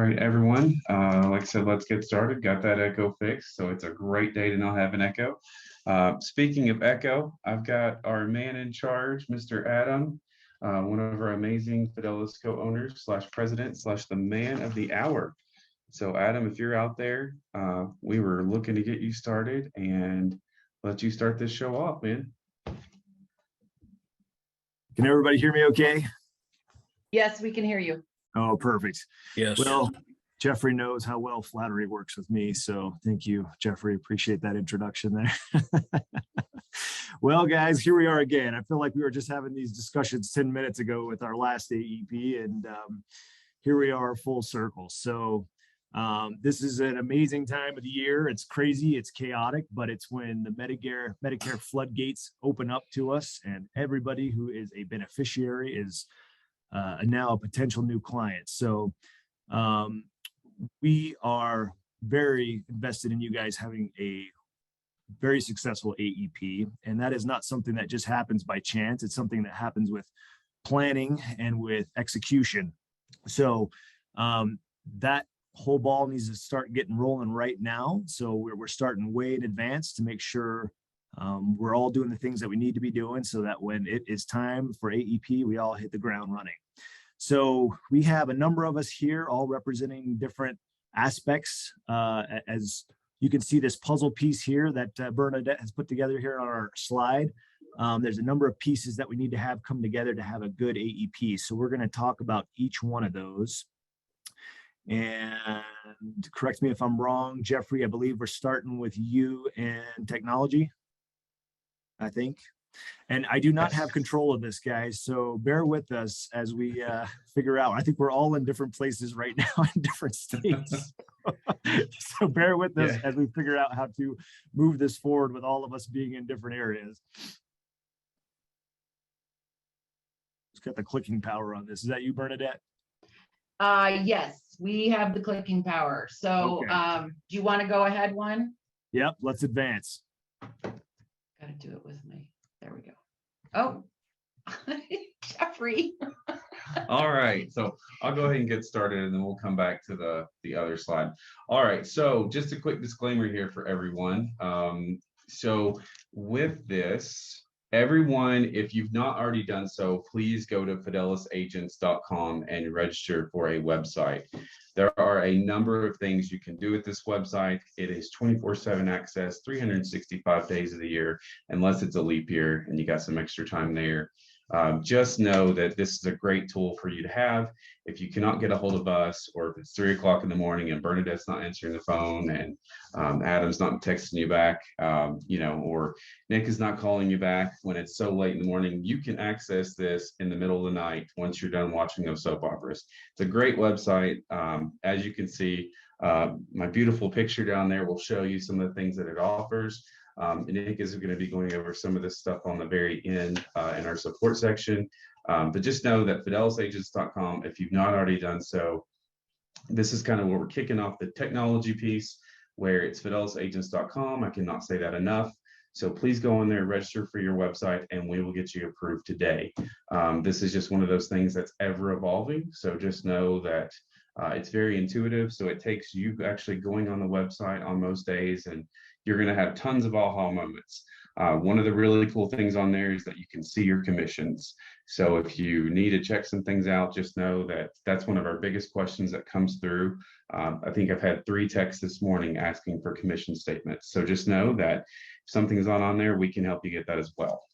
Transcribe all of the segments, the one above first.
right, everyone. Like I said, let's get started. Got that echo fixed, so it's a great day to not have an echo. Speaking of echo, I've got our man in charge, Mr. Adam, one of our amazing Fidelis co-owners slash president slash the man of the hour. So Adam, if you're out there, we were looking to get you started and let you start this show off, man. Can everybody hear me okay? Yes, we can hear you. Oh, perfect. Yes. Well, Jeffrey knows how well flattery works with me. So thank you, Jeffrey. Appreciate that introduction there. Well, guys, here we are again. I feel like we were just having these discussions 10 minutes ago with our last AEP, and here we are full circle. So this is an amazing time of the year. It's crazy, it's chaotic, but it's when the Medicare floodgates open up to us, and everybody who is a beneficiary is now a potential new client. So we are very invested in you guys having a very successful AEP, and that is not something that just happens by chance. It's something that happens with planning and with execution. So that whole ball needs to start getting rolling right now. So we're starting way in advance to make sure we're all doing the things that we need to be doing so that when it is time for AEP, we all hit the ground running. So we have a number of us here all representing different aspects. As you can see this puzzle piece here that Bernadette has put together here on our slide. There's a number of pieces that we need to have come together to have a good AEP. So we're going to talk about each one of those. And correct me if I'm wrong, Jeffrey, I believe we're starting with you and technology, I think. And I do not have control of this, guys, so bear with us as we figure out. I think we're all in different places right now in different states. So bear with us as we figure out how to move this forward with all of us being in different areas. Let's get the clicking power on this. Is that you, Bernadette? Yes, we have the clicking power. So Okay. Do you want to go ahead one? Yep, let's advance. Got to do it with me. There we go. Oh, Jeffrey. All right, so I'll go ahead and get started and then we'll come back to the other slide. All right, so just a quick disclaimer here for everyone. So with this, everyone, if you've not already done so, please go to fidelisagents.com and register for a website. There are a number of things you can do with this website. It is 24/7 access, 365 days of the year, unless it's a leap year and you got some extra time there. Just know that this is a great tool for you to have. If you cannot get a hold of us, or if it's 3 o'clock in the morning and Bernadette's not answering the phone and Adam's not texting you back, or Nick is not calling you back when it's so late in the morning, you can access this in the middle of the night once you're done watching those soap operas. It's a great website. As you can see, my beautiful picture down there will show you some of the things that it offers. And Nick is going to be going over some of this stuff on the very end in our support section. But just know that fidelisagents.com, if you've not already done so, this is kind of where we're kicking off the technology piece, where it's fidelisagents.com. I cannot say that enough. So please go in there, register for your website, and we will get you approved today. This is just one of those things that's ever evolving. So just know that it's very intuitive. So it takes you actually going on the website on most days, and you're going to have tons of aha moments. One of the really cool things on there is that you can see your commissions. So if you need to check some things out, just know that that's one of our biggest questions that comes through. I think I've had 3 texts this morning asking for commission statements. So just know that if something's not on there, we can help you get that as well.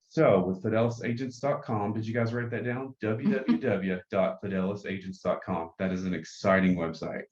So with fidelisagents.com, did you guys write that down? www.fidelisagents.com. That is an exciting website.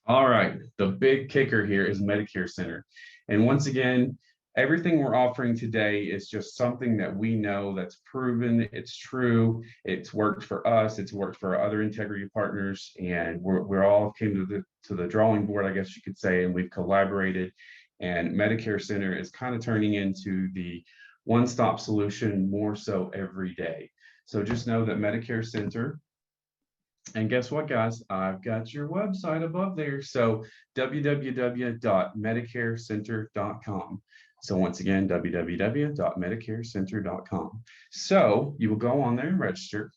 All right, the big kicker here is Medicare Center. And once again, everything we're offering today is just something that we know that's proven, it's true, it's worked for us, it's worked for our other integrity partners, and we're all came to the drawing board, I guess you could say, and we've collaborated. And Medicare Center is kind of turning into the one-stop solution more so every day. So just know that Medicare Center, and guess what, guys? I've got your website above there. So www.medicarecenter.com. So once again, www.medicarecenter.com. So you will go on there and register.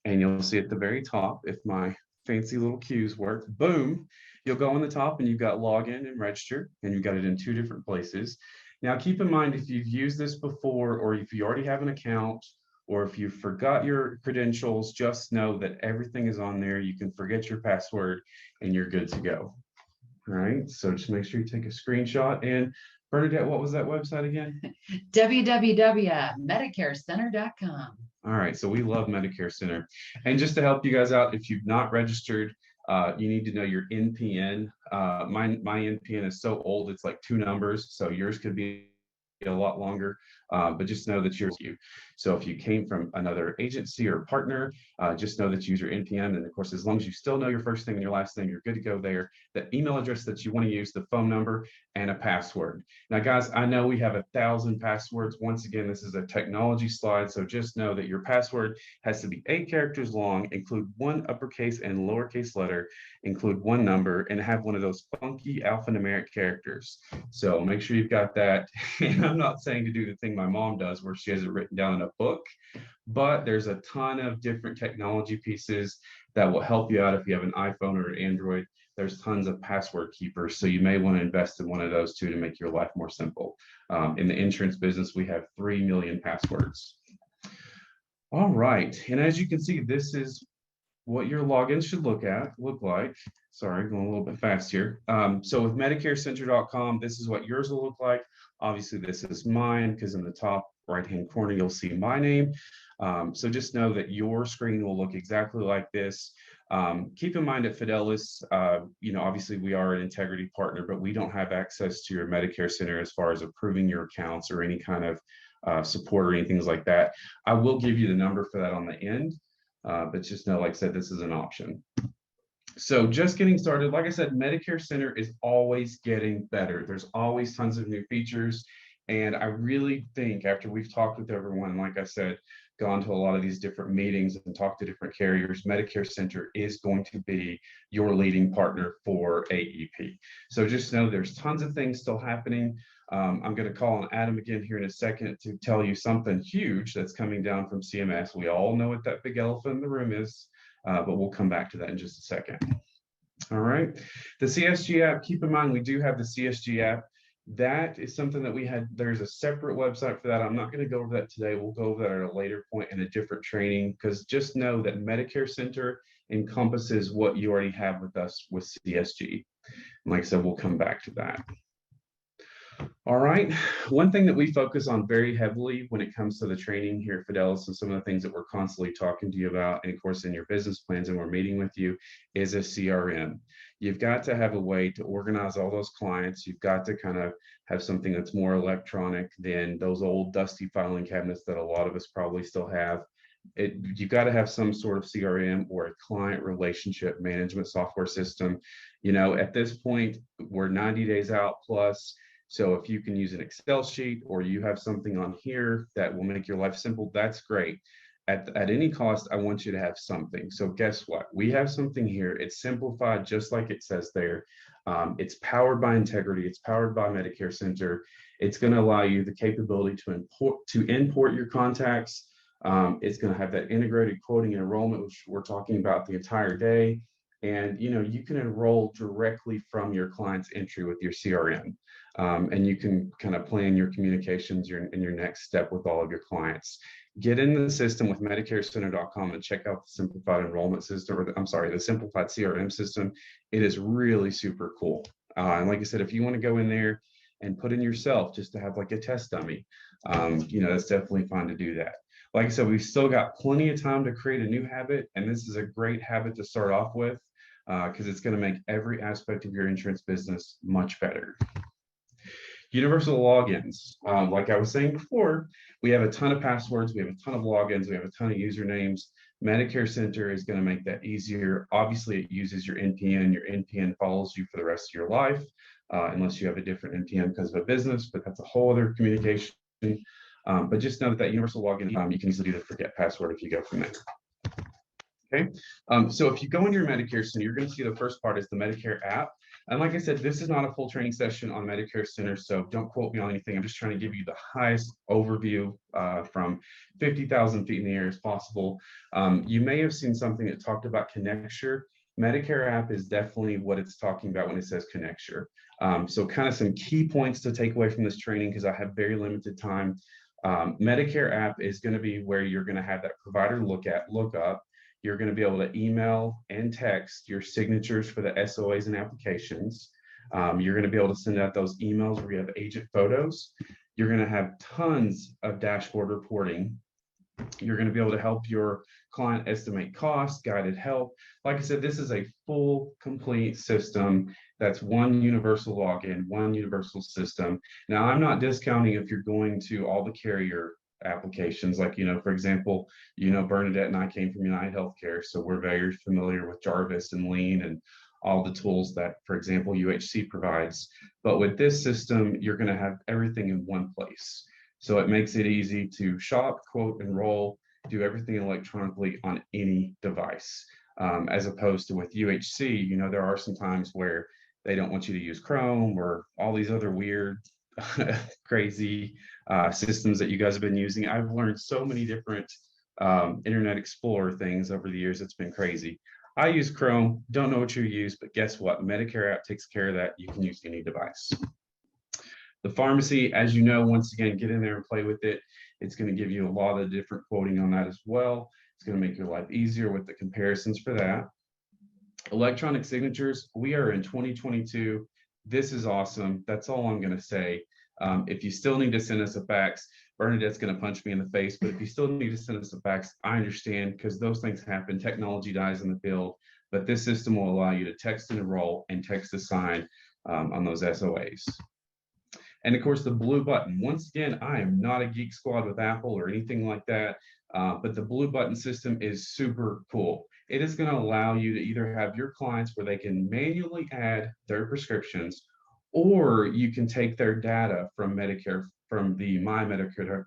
and you'll see at the very top, if my fancy little cues work, boom, you'll go on the top and you've got login and register, and you've got it in 2 different places. Now, keep in mind, if you've used this before, or if you already have an account, or if you forgot your credentials, just know that everything is on there. You can forget your password and you're good to go. All right, so just make sure you take a screenshot. And Bernadette, what was that website again? www.medicarecenter.com. All right, so we love Medicare Center. And just to help you guys out, if you've not registered, you need to know your NPN. My NPN is so old, it's like 2 numbers, so yours could be a lot longer, but just know that yours you. So if you came from another agency or partner, just know that you use your NPN. And of course, as long as you still know your first name and your last name, you're good to go there. The email address that you want to use, the phone number, and a password. Now, guys, I know we have 1,000 passwords. Once again, this is a technology slide, so just know that your password has to be 8 characters long, include 1 uppercase and lowercase letter, include 1 number, and have one of those funky alphanumeric characters. So make sure you've got that. And I'm not saying to do the thing my mom does where she has it written down in a book, but there's a ton of different technology pieces that will help you out if you have an iPhone or an Android. There's tons of password keepers, so you may want to invest in one of those too to make your life more simple. In the insurance business, we have 3 million passwords. All right, and as you can see, this is what your login should look like. Sorry, going a little bit fast here. So with MedicareCenter.com, this is what yours will look like. Obviously, this is mine because in the top right-hand corner, you'll see my name. So just know that your screen will look exactly like this. Keep in mind at Fidelis, obviously we are an integrity partner, but we don't have access to your Medicare Center as far as approving your accounts or any kind of support or anything like that. I will give you the number for that on the end. But just know, like I said, this is an option. So just getting started, like I said, Medicare Center is always getting better. There's always tons of new features. And I really think after we've talked with everyone, like I said, gone to a lot of these different meetings and talked to different carriers, Medicare Center is going to be your leading partner for AEP. So just know there's tons of things still happening. I'm going to call on Adam again here in a second to tell you something huge that's coming down from CMS. We all know what that big elephant in the room is, but we'll come back to that in just a second. All right. The CSG app, keep in mind, we do have the CSG app. That is something that we had. There's a separate website for that. I'm not going to go over that today. We'll go over that at a later point in a different training, because just know that Medicare Center encompasses what you already have with us with CSG. And like I said, we'll come back to that. All right. One thing that we focus on very heavily when it comes to the training here at Fidelis, and some of the things that we're constantly talking to you about, and of course in your business plans and we're meeting with you, is a CRM. You've got to have a way to organize all those clients. You've got to kind of have something that's more electronic than those old dusty filing cabinets that a lot of us probably still have. You've got to have some sort of CRM or a client relationship management software system. At this point, we're 90 days out plus. So if you can use an Excel sheet or you have something on here that will make your life simple, that's great. At any cost, I want you to have something. So guess what? We have something here. It's simplified just like it says there. It's powered by Integrity. It's powered by Medicare Center. It's going to allow you the capability to import your contacts. It's going to have that integrated quoting and enrollment, which we're talking about the entire day. And you can enroll directly from your client's entry with your CRM. And you can kind of plan your communications and your next step with all of your clients. Get in the system with MedicareCenter.com and check out the simplified enrollment system, the simplified CRM system. It is really super cool. And like I said, if you want to go in there and put in yourself just to have like a test dummy, that's definitely fine to do that. Like I said, we've still got plenty of time to create a new habit, and this is a great habit to start off with because it's going to make every aspect of your insurance business much better. Universal logins. Like I was saying before, we have a ton of passwords, we have a ton of logins, we have a ton of usernames. Medicare Center is going to make that easier. Obviously, it uses your NPN. Your NPN follows you for the rest of your life, unless you have a different NPN because of a business, but that's a whole other communication. But just know that universal login, you can easily do the forget password if you go from there. Okay, so if you go into your Medicare Center, you're going to see the first part is the Medicare app. And like I said, this is not a full training session on Medicare Center, so don't quote me on anything. I'm just trying to give you the highest overview from 50,000 feet in the air as possible. You may have seen something that talked about Connecture. Medicare app is definitely what it's talking about when it says Connecture. So kind of some key points to take away from this training, because I have very limited time. Medicare app is going to be where you're going to have that provider look up. You're going to be able to email and text your signatures for the SOAs and applications. You're going to be able to send out those emails where you have agent photos. You're going to have tons of dashboard reporting. You're going to be able to help your client estimate costs, guided help. Like I said, this is a full, complete system. That's one universal login, one universal system. Now, I'm not discounting if you're going to all the carrier applications, like, for example, Bernadette and I came from United Healthcare, so we're very familiar with Jarvis and Lean and all the tools that, for example, UHC provides. But with this system, you're going to have everything in one place. So it makes it easy to shop, quote, enroll, do everything electronically on any device. As opposed to with UHC, there are some times where they don't want you to use Chrome or all these other weird, crazy systems that you guys have been using. I've learned so many different Internet Explorer things over the years. It's been crazy. I use Chrome, don't know what you use, but guess what? Medicare app takes care of that. You can use any device. The pharmacy, as you know, once again, get in there and play with it. It's going to give you a lot of different quoting on that as well. It's going to make your life easier with the comparisons for that. Electronic signatures, we are in 2022. This is awesome. That's all I'm going to say. If you still need to send us a fax, Bernadette's going to punch me in the face, but if you still need to send us a fax, I understand, because those things happen. Technology dies in the field, but this system will allow you to text and enroll and text to sign on those SOAs. And of course, the blue button. Once again, I am not a geek squad with Apple or anything like that, but the blue button system is super cool. It is going to allow you to either have your clients where they can manually add their prescriptions, or you can take their data from Medicare, from the mymedicare.gov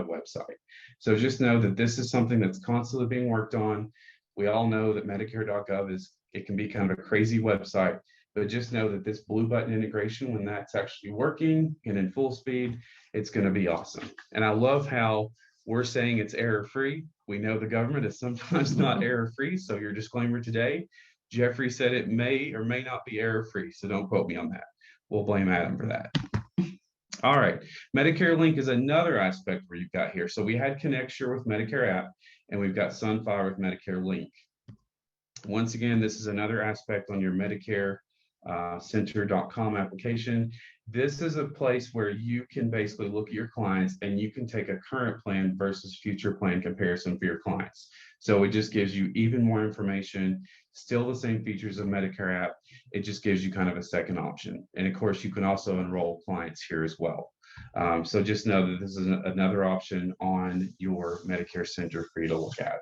website. So just know that this is something that's constantly being worked on. We all know that medicare.gov it can be kind of a crazy website, but just know that this blue button integration, when that's actually working and in full speed, it's going to be awesome. And I love how we're saying it's error-free. We know the government is sometimes not error-free. So your disclaimer today, Jeffrey said it may or may not be error-free. So don't quote me on that. We'll blame Adam for that. All right. Medicare Link is another aspect where you've got here. So we had Connecture with Medicare app, and we've got Sunfire with Medicare Link. Once again, this is another aspect on your Medicare center.com application. This is a place where you can basically look at your clients and you can take a current plan versus future plan comparison for your clients. So it just gives you even more information, still the same features of Medicare app. It just gives you kind of a second option. And of course, you can also enroll clients here as well. So just know that this is another option on your Medicare center for you to look at.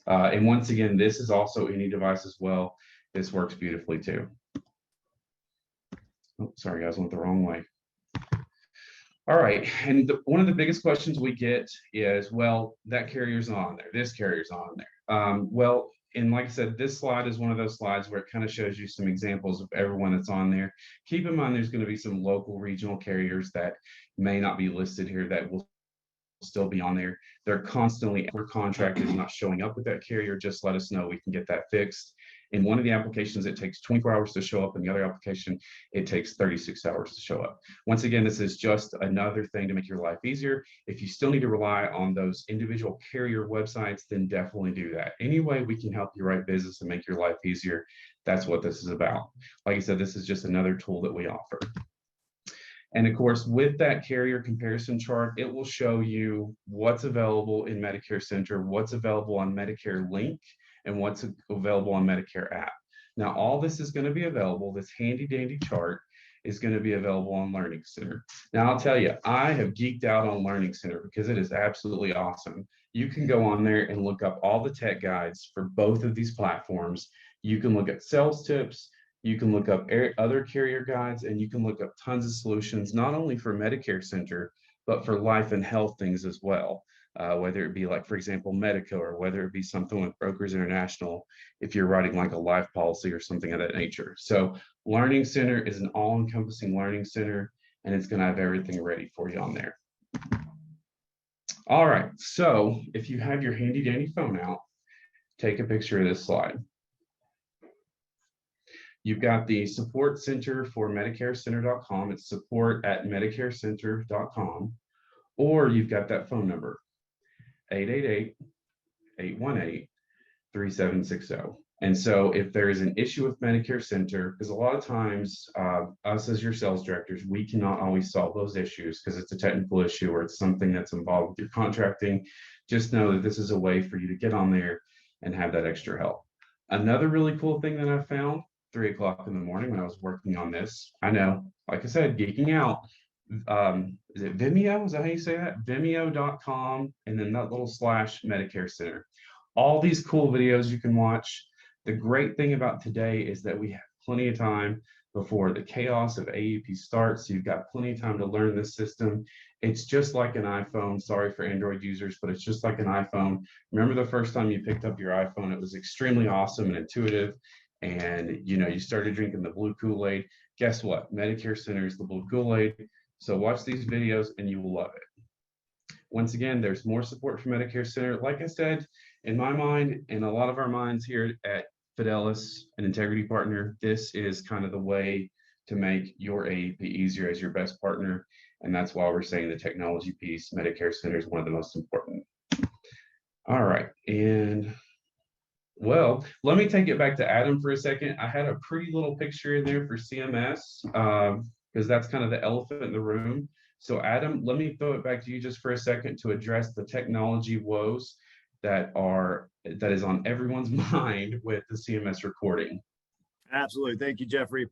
And once again, this is also any device as well. This works beautifully too. Oh, sorry, guys, went the wrong way. All right, and one of the biggest questions we get is, well, that carrier's not on there. This carrier's not on there. Well, and like I said, this slide is one of those slides where it kind of shows you some examples of everyone that's on there. Keep in mind, there's going to be some local regional carriers that may not be listed here that will still be on there. They're constantly, if our contract is not showing up with that carrier, just let us know. We can get that fixed. In one of the applications, it takes 24 hours to show up. In the other application, it takes 36 hours to show up. Once again, this is just another thing to make your life easier. If you still need to rely on those individual carrier websites, then definitely do that. Any way we can help you write business and make your life easier, that's what this is about. Like I said, this is just another tool that we offer. And of course, with that carrier comparison chart, it will show you what's available in Medicare Center, what's available on Medicare Link, and what's available on Medicare app. Now, all this is going to be available. This handy dandy chart is going to be available on Learning Center. Now, I'll tell you, I have geeked out on Learning Center because it is absolutely awesome. You can go on there and look up all the tech guides for both of these platforms. You can look at sales tips, you can look up other carrier guides, and you can look up tons of solutions, not only for Medicare Center, but for life and health things as well. whether it be like, for example, Medico, or whether it be something with Brokers International, if you're writing like a life policy or something of that nature. So Learning Center is an all-encompassing learning center, and it's going to have everything ready for you on there. All right, so if you have your handy dandy phone out, take a picture of this slide. You've got the support center for MedicareCenter.com. It's support@MedicareCenter.com, or you've got that phone number, 888-818-3760. And so if there is an issue with Medicare Center, because a lot of times us as your sales directors, we cannot always solve those issues because it's a technical issue or it's something that's involved with your contracting. Just know that this is a way for you to get on there and have that extra help. Another really cool thing that I found 3 o'clock in the morning when I was working on this, I know, like I said, geeking out. Is it Vimeo? Is that how you say that? Vimeo.com, and then that little / Medicare Center. All these cool videos you can watch. The great thing about today is that we have plenty of time before the chaos of AEP starts. So you've got plenty of time to learn this system. It's just like an iPhone. Sorry for Android users, but it's just like an iPhone. Remember the first time you picked up your iPhone, it was extremely awesome and intuitive. And you started drinking the blue Kool-Aid. Guess what? Medicare Center is the blue Kool-Aid. So watch these videos and you will love it. Once again, there's more support for Medicare Center. Like I said, in my mind, and a lot of our minds here at Fidelis, an integrity partner, this is kind of the way to make your AEP easier as your best partner. And that's why we're saying the technology piece, Medicare Center, is one of the most important. All right. And well, let me take it back to Adam for a second. I had a pretty little picture in there for CMS because that's kind of the elephant in the room. So Adam, let me throw it back to you just for a second to address the technology woes that is on everyone's mind with the CMS recording. Absolutely. Thank you, Jeffrey.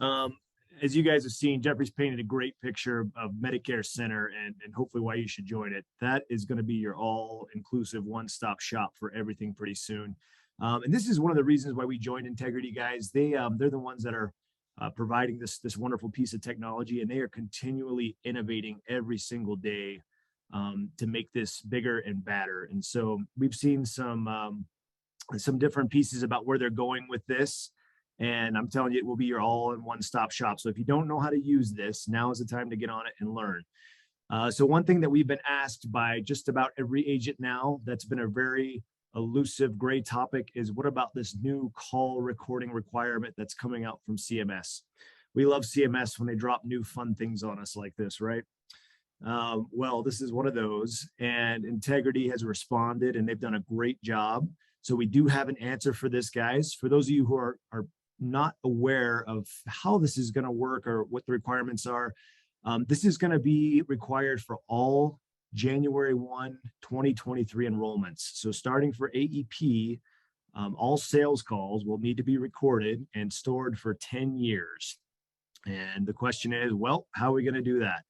As you guys have seen, Jeffrey's painted a great picture of Medicare Center and hopefully why you should join it. That is going to be your all-inclusive one-stop shop for everything pretty soon. And this is one of the reasons why we joined Integrity, guys. They're the ones that are providing this wonderful piece of technology, and they are continually innovating every single day to make this bigger and badder. And so we've seen some different pieces about where they're going with this. And I'm telling you, it will be your all-in-one stop shop. So if you don't know how to use this, now is the time to get on it and learn. So one thing that we've been asked by just about every agent now, that's been a very elusive gray topic, is what about this new call recording requirement that's coming out from CMS? We love CMS when they drop new fun things on us like this, right? Well, this is one of those, and Integrity has responded and they've done a great job. So we do have an answer for this, guys. For those of you who are not aware of how this is going to work or what the requirements are, this is going to be required for all January 1, 2023 enrollments. So starting for AEP, all sales calls will need to be recorded and stored for 10 years. And the question is, well, how are we going to do that?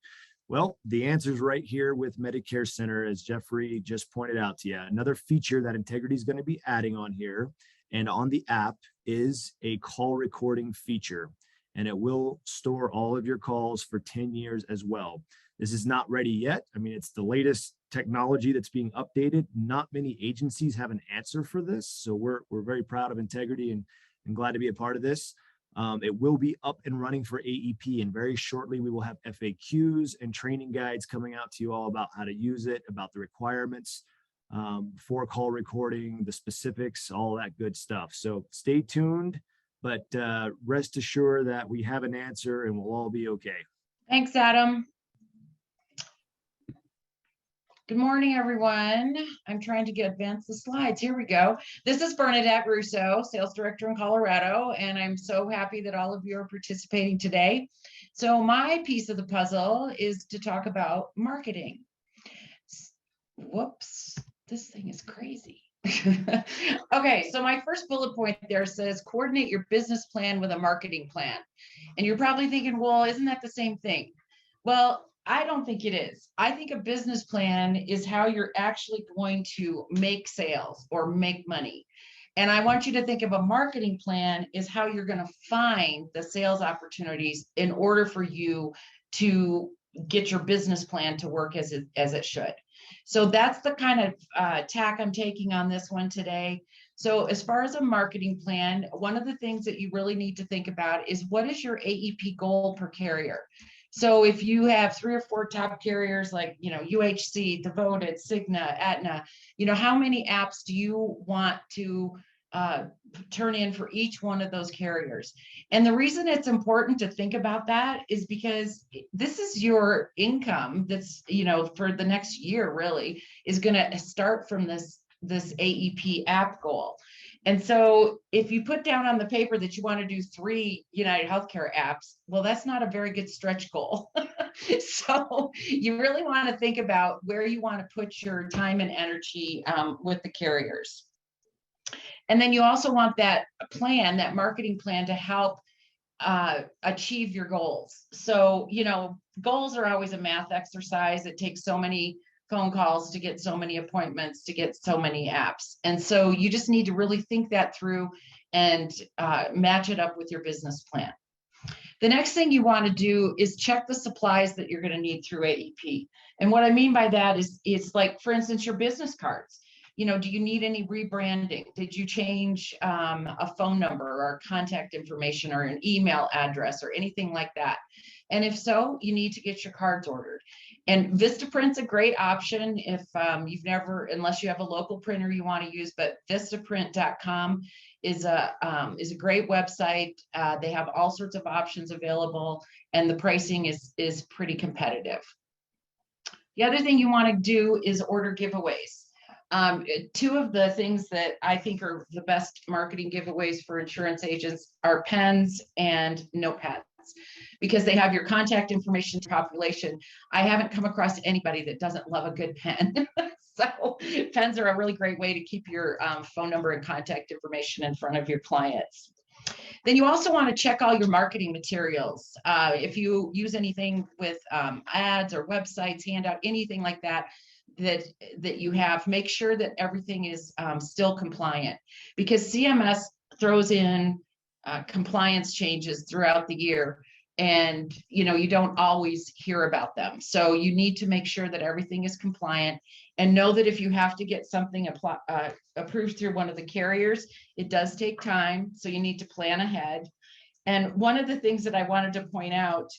Well, the answer is right here with Medicare Center, as Jeffrey just pointed out to you. Another feature that Integrity is going to be adding on here and on the app is a call recording feature, and it will store all of your calls for 10 years as well. This is not ready yet. I mean, it's the latest technology that's being updated. Not many agencies have an answer for this. So we're very proud of Integrity and glad to be a part of this. It will be up and running for AEP, and very shortly we will have FAQs and training guides coming out to you all about how to use it, about the requirements for call recording, the specifics, all that good stuff. So stay tuned, but rest assured that we have an answer and we'll all be okay. Thanks, Adam. Good morning, everyone. I'm trying to advance the slides. Here we go. This is Bernadette Russo, Sales Director in Colorado, and I'm so happy that all of you are participating today. So my piece of the puzzle is to talk about marketing. Whoops, this thing is crazy. Okay, so my first bullet point there says coordinate your business plan with a marketing plan. And you're probably thinking, well, isn't that the same thing? Well, I don't think it is. I think a business plan is how you're actually going to make sales or make money. And I want you to think of a marketing plan is how you're going to find the sales opportunities in order for you to get your business plan to work as it should. So that's the kind of tack I'm taking on this one today. So as far as a marketing plan, one of the things that you really need to think about is what is your AEP goal per carrier? So if you have 3 or 4 top carriers like, UHC, Devoted, Cigna, Aetna, how many apps do you want to turn in for each one of those carriers? And the reason it's important to think about that is because this is your income that's, for the next year really is going to start from this AEP app goal. And so if you put down on the paper that you want to do 3 United Healthcare apps, well, that's not a very good stretch goal. So you really want to think about where you want to put your time and energy with the carriers. And then you also want that plan, that marketing plan, to help achieve your goals. So, goals are always a math exercise. It takes so many phone calls to get so many appointments, to get so many apps. And so you just need to really think that through and match it up with your business plan. The next thing you want to do is check the supplies that you're going to need through AEP. And what I mean by that is, it's like, for instance, your business cards. Do you need any rebranding? Did you change a phone number or contact information or an email address or anything like that? And if so, you need to get your cards ordered. And Vistaprint's a great option if you've never, unless you have a local printer you want to use, but Vistaprint.com is a great website. They have all sorts of options available, and the pricing is pretty competitive. The other thing you want to do is order giveaways. 2 of the things that I think are the best marketing giveaways for insurance agents are pens and notepads, because they have your contact information population. I haven't come across anybody that doesn't love a good pen. So pens are a really great way to keep your phone number and contact information in front of your clients. Then you also want to check all your marketing materials. If you use anything with ads or websites, handout, anything like that you have, make sure that everything is still compliant, because CMS throws in compliance changes throughout the year, and you don't always hear about them. So you need to make sure that everything is compliant, and know that if you have to get something approved through one of the carriers, it does take time. So you need to plan ahead. And one of the things that I wanted to point out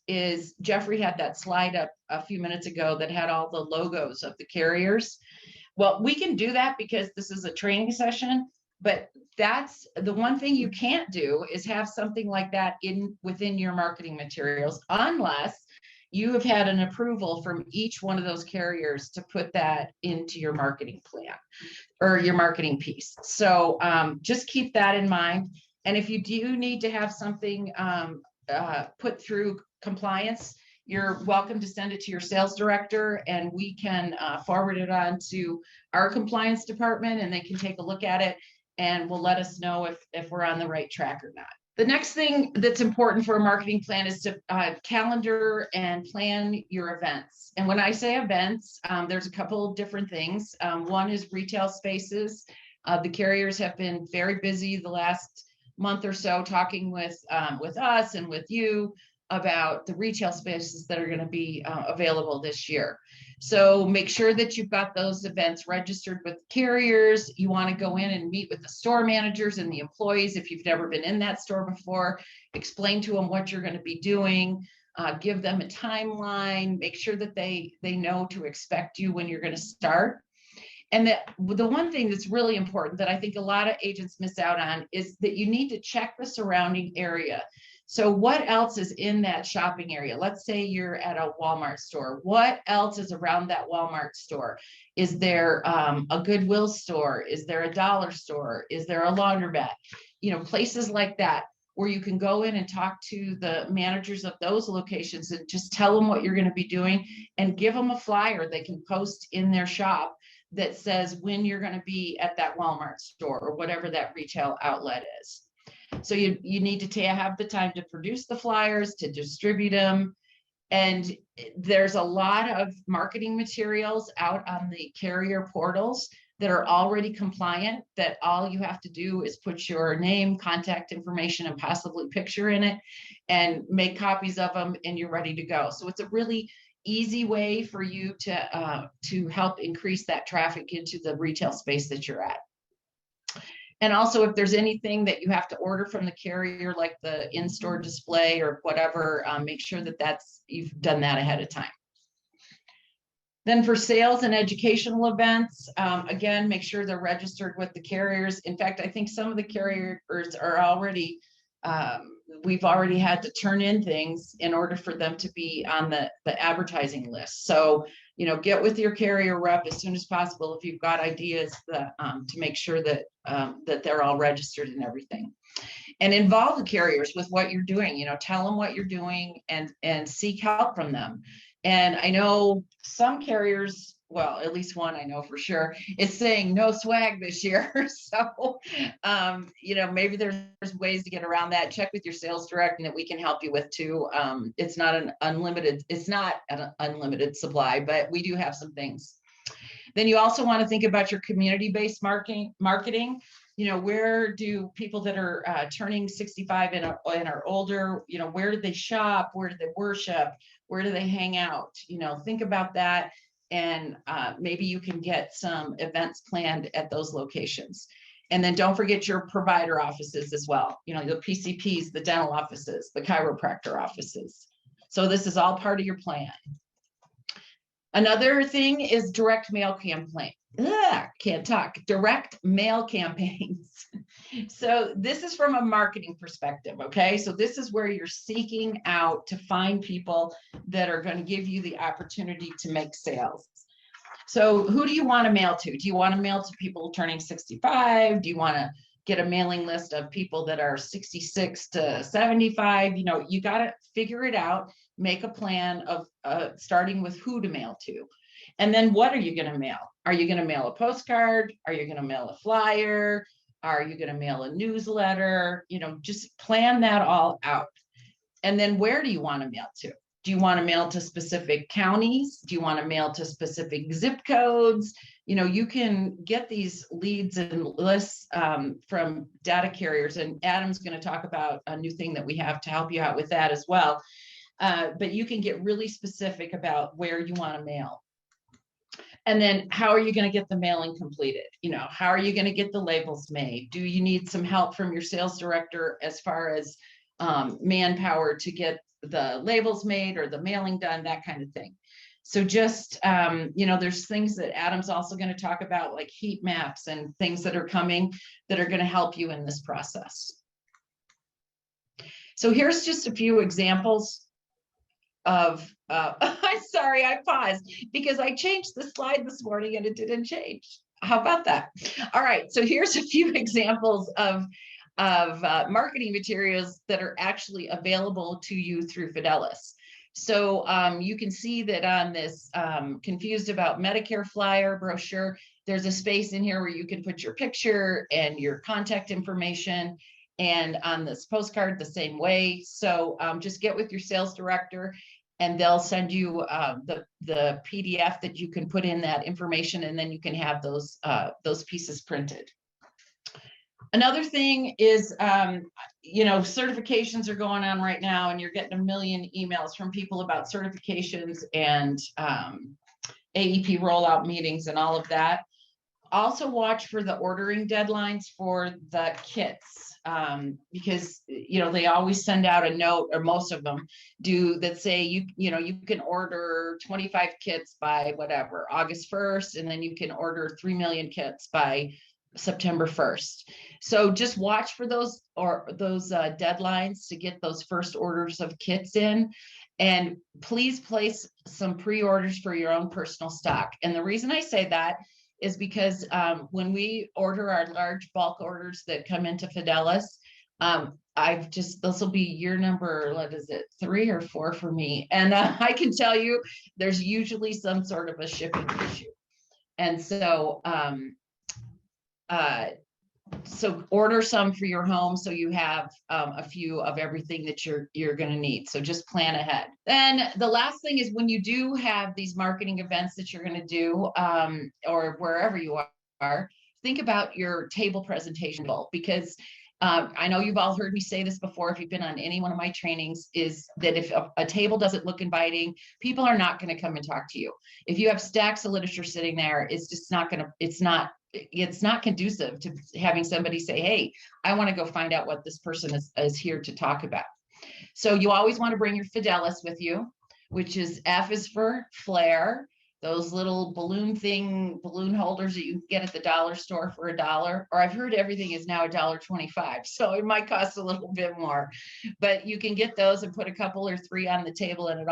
is Jeffrey had that slide up a few minutes ago that had all the logos of the carriers. Well, we can do that because this is a training session, but that's the one thing you can't do, is have something like that within your marketing materials, unless you have had an approval from each one of those carriers to put that into your marketing plan or your marketing piece. So just keep that in mind. And if you do need to have something put through compliance, you're welcome to send it to your sales director, and we can forward it on to our compliance department, and they can take a look at it and will let us know if we're on the right track or not. The next thing that's important for a marketing plan is to calendar and plan your events. And when I say events, there's a couple of different things. One is retail spaces. The carriers have been very busy the last month or so talking with us and with you about the retail spaces that are going to be available this year. So make sure that you've got those events registered with carriers. You want to go in and meet with the store managers and the employees. If you've never been in that store before, explain to them what you're going to be doing, give them a timeline, make sure that they know to expect you when you're going to start. And the one thing that's really important that I think a lot of agents miss out on is that you need to check the surrounding area. So what else is in that shopping area? Let's say you're at a Walmart store. What else is around that Walmart store? Is there a Goodwill store? Is there a dollar store? Is there a laundromat? Places like that where you can go in and talk to the managers of those locations and just tell them what you're going to be doing, and give them a flyer they can post in their shop that says when you're going to be at that Walmart store or whatever that retail outlet is. So you need to have the time to produce the flyers, to distribute them. And there's a lot of marketing materials out on the carrier portals that are already compliant, that all you have to do is put your name, contact information, and possibly picture in it, and make copies of them, and you're ready to go. So it's a really easy way for you to help increase that traffic into the retail space that you're at. And also, if there's anything that you have to order from the carrier, like the in-store display or whatever, make sure that you've done that ahead of time. Then for sales and educational events, again, make sure they're registered with the carriers. In fact, I think some of the carriers are already, we've already had to turn in things in order for them to be on the advertising list. So, get with your carrier rep as soon as possible if you've got ideas that, to make sure that that they're all registered and everything. And involve the carriers with what you're doing. Tell them what you're doing and seek help from them. And I know some carriers, well, at least one I know for sure, is saying no swag this year. So, maybe there's ways to get around that. Check with your sales director that we can help you with too. It's not an unlimited supply, but we do have some things. Then you also want to think about your community-based marketing. Where do people that are turning 65 and are older, where do they shop? Where do they worship? Where do they hang out? Think about that. And maybe you can get some events planned at those locations. And then don't forget your provider offices as well. The PCPs, the dental offices, the chiropractor offices. So this is all part of your plan. Another thing is direct mail campaign. Can't talk. Direct mail campaigns. So this is from a marketing perspective, okay? So this is where you're seeking out to find people that are going to give you the opportunity to make sales. So who do you want to mail to? Do you want to mail to people turning 65? Do you want to get a mailing list of people that are 66 to 75? You got to figure it out, make a plan of starting with who to mail to. And then what are you going to mail? Are you going to mail a postcard? Are you going to mail a flyer? Are you going to mail a newsletter? Just plan that all out. And then where do you want to mail to? Do you want to mail to specific counties? Do you want to mail to specific zip codes? You can get these leads and lists from data carriers, and Adam's going to talk about a new thing that we have to help you out with that as well. But you can get really specific about where you want to mail. And then how are you going to get the mailing completed? How are you going to get the labels made? Do you need some help from your sales director as far as manpower to get the labels made or the mailing done, that kind of thing? So just, there's things that Adam's also going to talk about, like heat maps and things that are coming that are going to help you in this process. So here's just a few examples of, I'm sorry, I paused because I changed the slide this morning and it didn't change. How about that? All right, so here's a few examples of marketing materials that are actually available to you through Fidelis. So you can see that on this Confused About Medicare flyer brochure, there's a space in here where you can put your picture and your contact information. And on this postcard, the same way. So just get with your sales director and they'll send you the PDF that you can put in that information, and then you can have those pieces printed. Another thing is, certifications are going on right now, and you're getting a million emails from people about certifications and AEP rollout meetings and all of that. Also watch for the ordering deadlines for the kits, because they always send out a note, or most of them do, that say you can order 25 kits by whatever August 1st, and then you can order 3 million kits by September 1st. So just watch for those deadlines to get those first orders of kits in, and please place some pre-orders for your own personal stock. And the reason I say that is because when we order our large bulk orders that come into Fidelis, this will be year number, 3 or 4 for me. And I can tell you there's usually some sort of a shipping issue. And so, so order some for your home so you have a few of everything that you're going to need. So just plan ahead. Then the last thing is, when you do have these marketing events that you're going to do, or wherever you are, think about your table presentation, because I know you've all heard me say this before, if you've been on any one of my trainings, is that if a table doesn't look inviting, people are not going to come and talk to you. If you have stacks of literature sitting there, it's just not going to, it's not conducive to having somebody say, hey, I want to go find out what this person is here to talk about. So you always want to bring your Fidelis with you, which is F is for flare. Those little balloon holders that you can get at the dollar store for $1, or I've heard everything is now $1.25. So it might cost a little bit more, but you can get those and put a couple or 3 on the table. And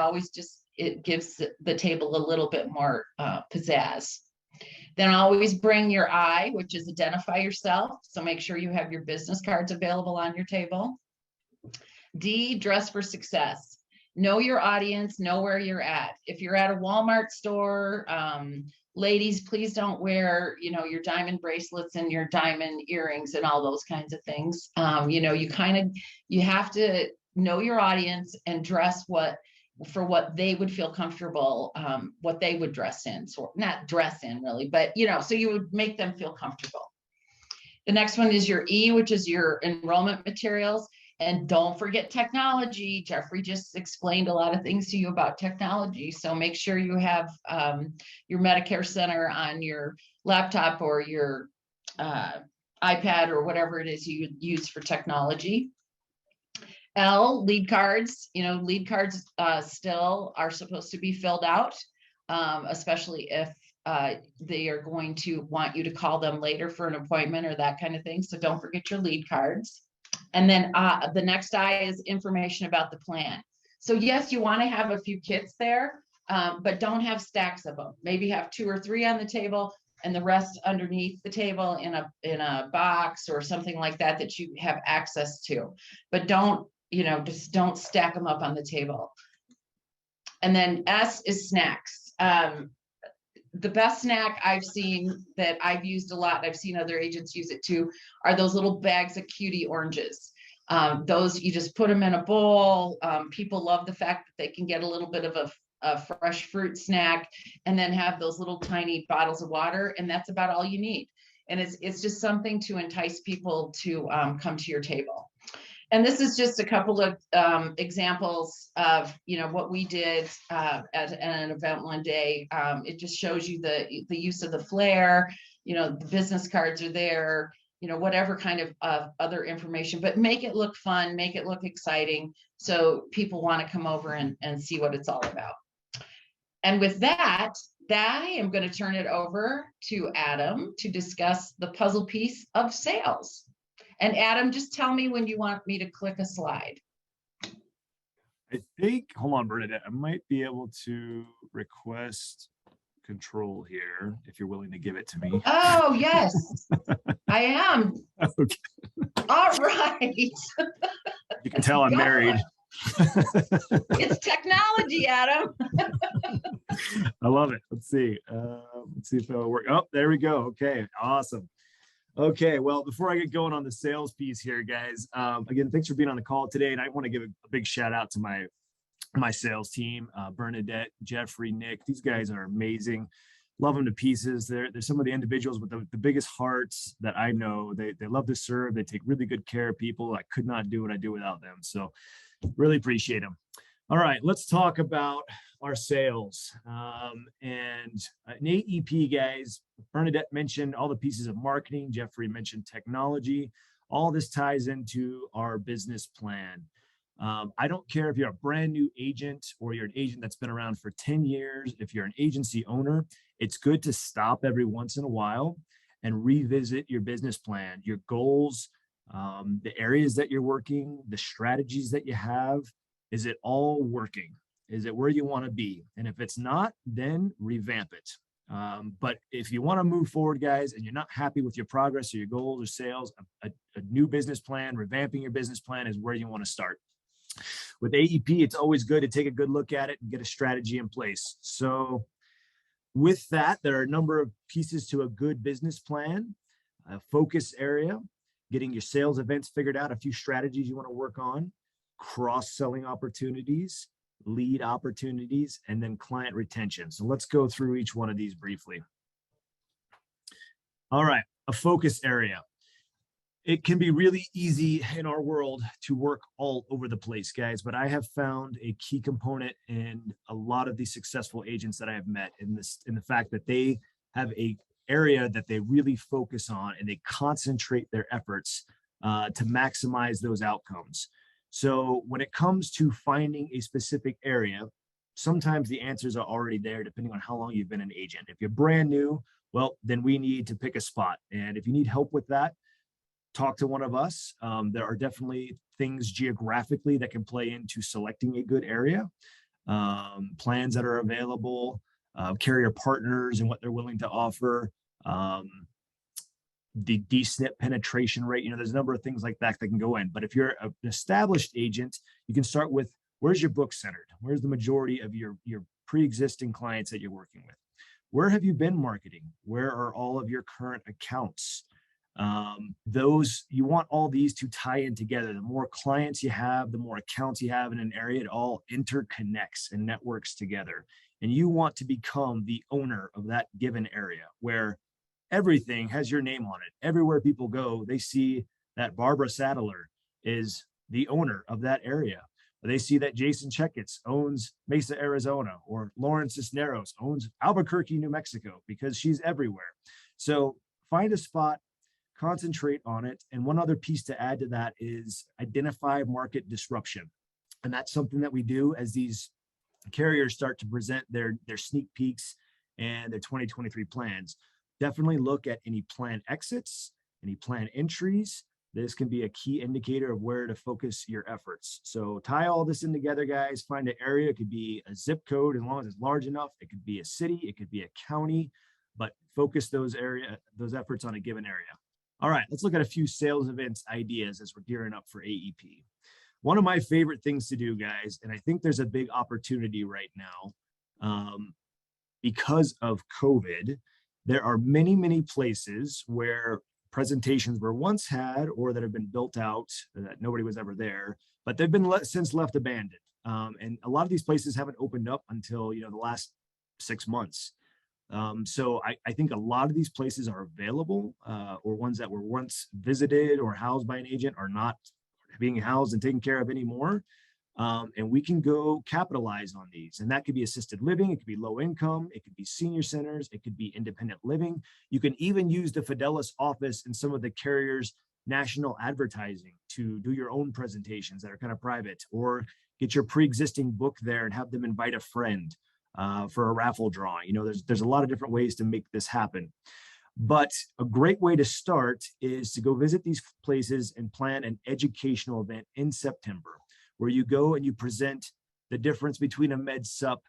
it gives the table a little bit more pizzazz. Then always bring your I, which is identify yourself. So make sure you have your business cards available on your table. D, dress for success. Know your audience, know where you're at. If you're at a Walmart store, ladies, please don't wear, your diamond bracelets and your diamond earrings and all those kinds of things. You have to know your audience and dress for what they would feel comfortable, what they would dress in. So not dress in really, but so you would make them feel comfortable. The next one is your E, which is your enrollment materials. And don't forget technology. Jeffrey just explained a lot of things to you about technology. So make sure you have your Medicare Center on your laptop or your iPad or whatever it is you use for technology. L, lead cards. Lead cards still are supposed to be filled out, especially if they are going to want you to call them later for an appointment or that kind of thing. So don't forget your lead cards. And then the next I is information about the plan. So yes, you want to have a few kits there, but don't have stacks of them. Maybe have 2 or 3 on the table and the rest underneath the table in a box or something like that that you have access to. But just don't stack them up on the table. And then S is snacks. The best snack I've seen that I've used a lot, and I've seen other agents use it too, are those little bags of cutie oranges. Those, you just put them in a bowl. People love the fact that they can get a little bit of a fresh fruit snack and then have those little tiny bottles of water. And that's about all you need. And it's just something to entice people to come to your table. And this is just a couple of examples of, what we did at an event one day. It just shows you the use of the flare, the business cards are there, whatever kind of other information, but make it look fun, make it look exciting. So people want to come over and see what it's all about. And with that, I am going to turn it over to Adam to discuss the puzzle piece of sales. And Adam, just tell me when you want me to click a slide. I think, hold on, Bernadette, I might be able to request control here if you're willing to give it to me. Oh, yes, I am. Okay. All right. You can tell I'm married. It's technology, Adam. I love it. Let's see. Let's see if it'll work. Oh, there we go. Okay, awesome. Okay, well, before I get going on the sales piece here, guys, again, thanks for being on the call today. And I want to give a big shout out to my sales team, Bernadette, Jeffrey, Nick. These guys are amazing. Love them to pieces. They're some of the individuals with the biggest hearts that I know. They love to serve. They take really good care of people. I could not do what I do without them. So really appreciate them. All right, let's talk about our sales. And an AEP, guys, Bernadette mentioned all the pieces of marketing. Jeffrey mentioned technology. All this ties into our business plan. I don't care if you're a brand new agent or you're an agent that's been around for 10 years. If you're an agency owner, it's good to stop every once in a while and revisit your business plan, your goals, the areas that you're working, the strategies that you have. Is it all working? Is it where you want to be? And if it's not, then revamp it. But if you want to move forward, guys, and you're not happy with your progress or your goals or sales, a new business plan, revamping your business plan is where you want to start. With AEP, it's always good to take a good look at it and get a strategy in place. So with that, there are a number of pieces to a good business plan, a focus area, getting your sales events figured out, a few strategies you want to work on, cross-selling opportunities, lead opportunities, and then client retention. So let's go through each one of these briefly. All right, a focus area. It can be really easy in our world to work all over the place, guys, but I have found a key component in a lot of these successful agents that I have met in the fact that they have a area that they really focus on and they concentrate their efforts to maximize those outcomes. So when it comes to finding a specific area, sometimes the answers are already there depending on how long you've been an agent. If you're brand new, well, then we need to pick a spot. And if you need help with that, talk to one of us. There are definitely things geographically that can play into selecting a good area, plans that are available, carrier partners and what they're willing to offer, the DSNP penetration rate. There's a number of things like that that can go in. But if you're an established agent, you can start with, where's your book centered? Where's the majority of your pre-existing clients that you're working with? Where have you been marketing? Where are all of your current accounts? You want all these to tie in together. The more clients you have, the more accounts you have in an area, it all interconnects and networks together. And you want to become the owner of that given area where everything has your name on it. Everywhere people go, they see that Barbara Sadler is the owner of that area. They see that Jason Checketts owns Mesa, Arizona, or Lauren Cisneros owns Albuquerque, New Mexico, because she's everywhere. So find a spot, concentrate on it. And one other piece to add to that is identify market disruption. And that's something that we do as these carriers start to present their sneak peeks and their 2023 plans. Definitely look at any plan exits, any plan entries. This can be a key indicator of where to focus your efforts. So tie all this in together, guys. Find an area. It could be a zip code as long as it's large enough. It could be a city. It could be a county, but focus those efforts on a given area. All right, let's look at a few sales events ideas as we're gearing up for AEP. One of my favorite things to do, guys, and I think there's a big opportunity right now because of COVID. There are many, many places where presentations were once had or that have been built out that nobody was ever there, but they've been since left abandoned. And a lot of these places haven't opened up until the last 6 months. So I think a lot of these places are available or ones that were once visited or housed by an agent are not being housed and taken care of anymore. And we can go capitalize on these. And that could be assisted living. It could be low income. It could be senior centers. It could be independent living. You can even use the Fidelis office and some of the carriers' national advertising to do your own presentations that are kind of private, or get your pre-existing book there and have them invite a friend for a raffle drawing. There's a lot of different ways to make this happen. But a great way to start is to go visit these places and plan an educational event in September, where you go and you present the difference between a Med Sup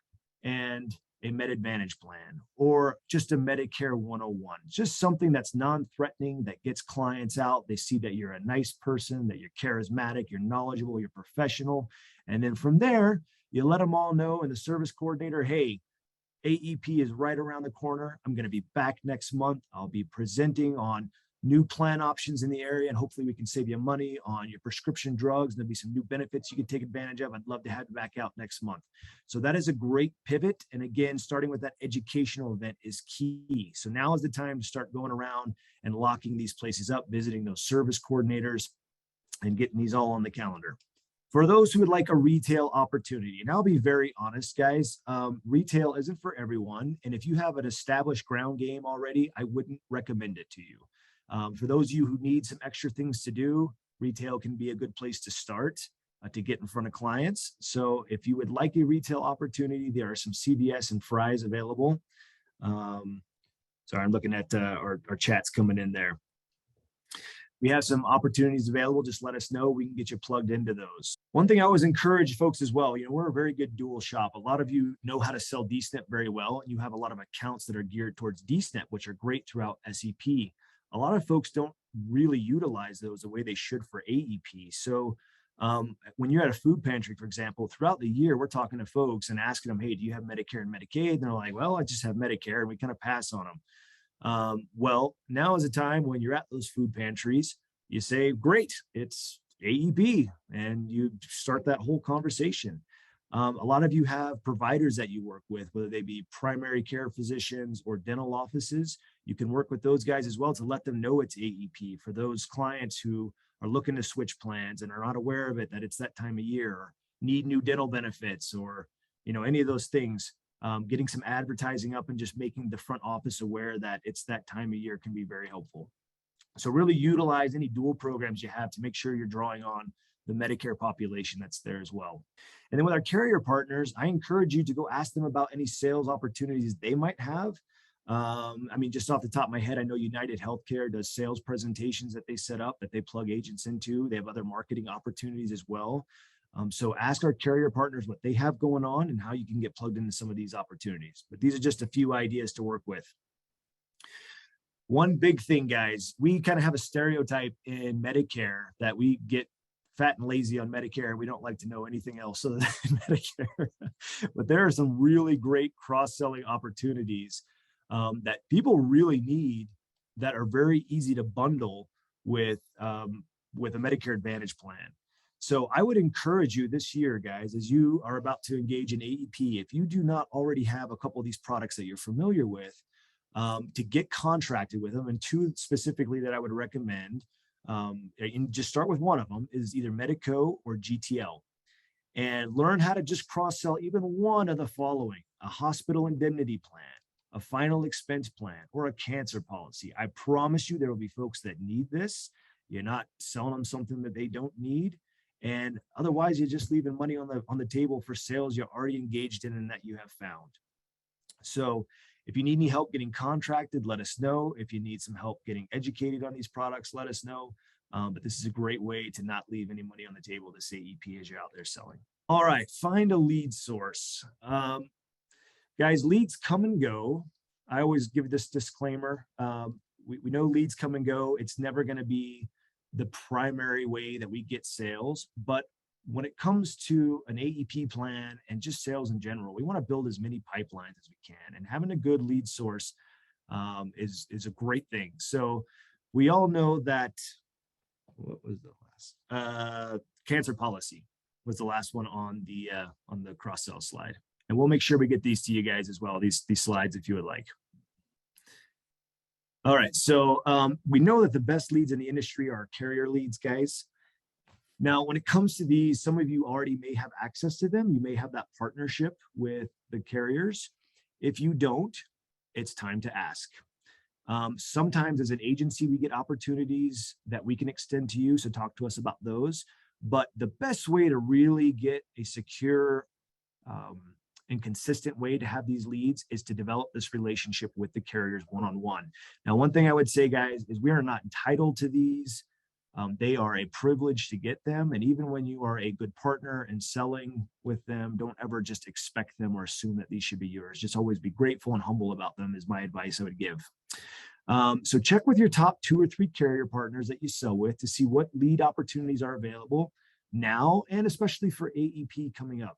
and a Med Advantage plan, or just a Medicare 101, just something that's non-threatening, that gets clients out. They see that you're a nice person, that you're charismatic, you're knowledgeable, you're professional. And then from there, you let them all know, and the service coordinator, hey, AEP is right around the corner. I'm going to be back next month. I'll be presenting on new plan options in the area, and hopefully we can save you money on your prescription drugs. There'll be some new benefits you can take advantage of. I'd love to have you back out next month. So that is a great pivot. And again, starting with that educational event is key. So now is the time to start going around and locking these places up, visiting those service coordinators and getting these all on the calendar. For those who would like a retail opportunity, and I'll be very honest, guys, retail isn't for everyone. And if you have an established ground game already, I wouldn't recommend it to you. For those of you who need some extra things to do, retail can be a good place to start to get in front of clients. So if you would like a retail opportunity, there are some CVS and Fry's available. Sorry, I'm looking at our chats coming in there. We have some opportunities available. Just let us know. We can get you plugged into those. One thing I always encourage folks as well, we're a very good dual shop. A lot of you know how to sell DSNP very well, and you have a lot of accounts that are geared towards DSNP, which are great throughout SEP. A lot of folks don't really utilize those the way they should for AEP. So when you're at a food pantry, for example, throughout the year, we're talking to folks and asking them, hey, do you have Medicare and Medicaid? And they're like, well, I just have Medicare, and we kind of pass on them. Well, now is a time when you're at those food pantries, you say, great, it's AEP, and you start that whole conversation. A lot of you have providers that you work with, whether they be primary care physicians or dental offices. You can work with those guys as well to let them know it's AEP. For those clients who are looking to switch plans and are not aware of it, that it's that time of year, or need new dental benefits, or any of those things, getting some advertising up and just making the front office aware that it's that time of year can be very helpful. So really utilize any dual programs you have to make sure you're drawing on the Medicare population that's there as well. And then with our carrier partners, I encourage you to go ask them about any sales opportunities they might have. I mean, just off the top of my head, I know United Healthcare does sales presentations that they set up that they plug agents into. They have other marketing opportunities as well. So ask our carrier partners what they have going on and how you can get plugged into some of these opportunities. But these are just a few ideas to work with. One big thing, guys, we kind of have a stereotype in Medicare that we get fat and lazy on Medicare. We don't like to know anything else other than Medicare. But there are some really great cross-selling opportunities that people really need that are very easy to bundle with a Medicare Advantage plan. So I would encourage you this year, guys, as you are about to engage in AEP, if you do not already have a couple of these products that you're familiar with, to get contracted with them, and two specifically that I would recommend, and just start with one of them, is either Medico or GTL, and learn how to just cross-sell even one of the following: a hospital indemnity plan, a final expense plan, or a cancer policy. I promise you there will be folks that need this. You're not selling them something that they don't need. And otherwise, you're just leaving money on the table for sales you're already engaged in and that you have found. So if you need any help getting contracted, let us know. If you need some help getting educated on these products, let us know. But this is a great way to not leave any money on the table this AEP as you're out there selling. All right, find a lead source. Guys, leads come and go. I always give this disclaimer. We know leads come and go. It's never going to be the primary way that we get sales. But when it comes to an AEP plan and just sales in general, we want to build as many pipelines as we can. And having a good lead source is a great thing. So we all know that, what was the last? Cancer policy was the last one on the cross-sell slide. And we'll make sure we get these to you guys as well, these slides, if you would like. All right, so we know that the best leads in the industry are carrier leads, guys. Now, when it comes to these, some of you already may have access to them. You may have that partnership with the carriers. If you don't, it's time to ask. Sometimes as an agency, we get opportunities that we can extend to you, so talk to us about those. But the best way to really get a secure and consistent way to have these leads is to develop this relationship with the carriers one-on-one. Now, one thing I would say, guys, is we are not entitled to these. They are a privilege to get them. And even when you are a good partner and selling with them, don't ever just expect them or assume that these should be yours. Just always be grateful and humble about them is my advice I would give. So check with your top 2 or 3 carrier partners that you sell with to see what lead opportunities are available now, and especially for AEP coming up.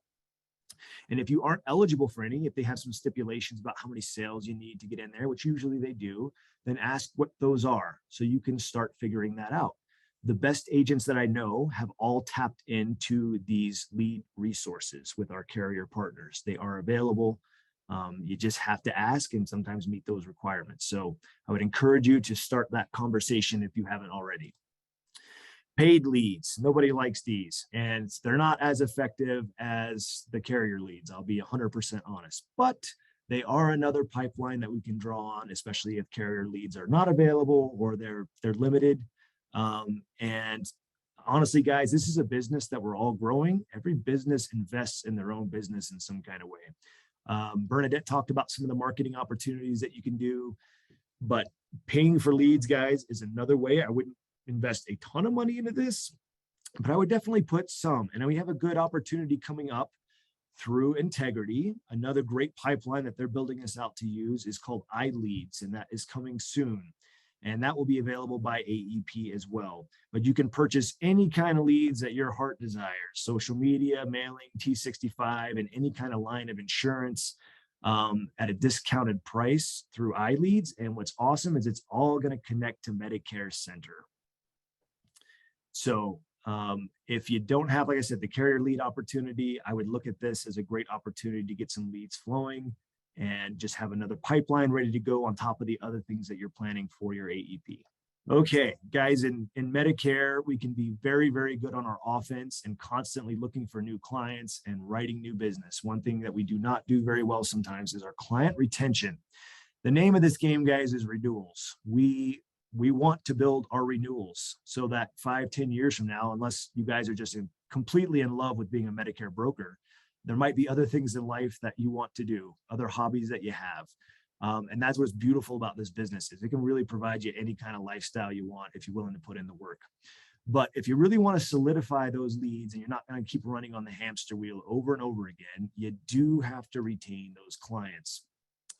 And if you aren't eligible for any, if they have some stipulations about how many sales you need to get in there, which usually they do, then ask what those are so you can start figuring that out. The best agents that I know have all tapped into these lead resources with our carrier partners. They are available. You just have to ask and sometimes meet those requirements. So I would encourage you to start that conversation if you haven't already. Paid leads, nobody likes these, and they're not as effective as the carrier leads. I'll be 100% honest, but they are another pipeline that we can draw on, especially if carrier leads are not available or they're limited. And honestly, guys, this is a business that we're all growing. Every business invests in their own business in some kind of way. Bernadette talked about some of the marketing opportunities that you can do, but paying for leads, guys, is another way. I wouldn't invest a ton of money into this, but I would definitely put some. And we have a good opportunity coming up through Integrity. Another great pipeline that they're building us out to use is called iLeads, and that is coming soon. And that will be available by AEP as well. But you can purchase any kind of leads that your heart desires: social media, mailing, T65, and any kind of line of insurance at a discounted price through iLeads. And what's awesome is it's all going to connect to Medicare Center. So If you don't have, like I said, the carrier lead opportunity, I would look at this as a great opportunity to get some leads flowing and just have another pipeline ready to go on top of the other things that you're planning for your AEP. Okay, guys, in Medicare, we can be very, very good on our offense and constantly looking for new clients and writing new business. One thing that we do not do very well sometimes is our client retention. The name of this game, guys, is renewals. We want to build our renewals so that 5-10 years from now, unless you guys are just completely in love with being a Medicare broker, there might be other things in life that you want to do, other hobbies that you have. And that's what's beautiful about this business is it can really provide you any kind of lifestyle you want if you're willing to put in the work. But if you really want to solidify those leads and you're not going to keep running on the hamster wheel over and over again, you do have to retain those clients.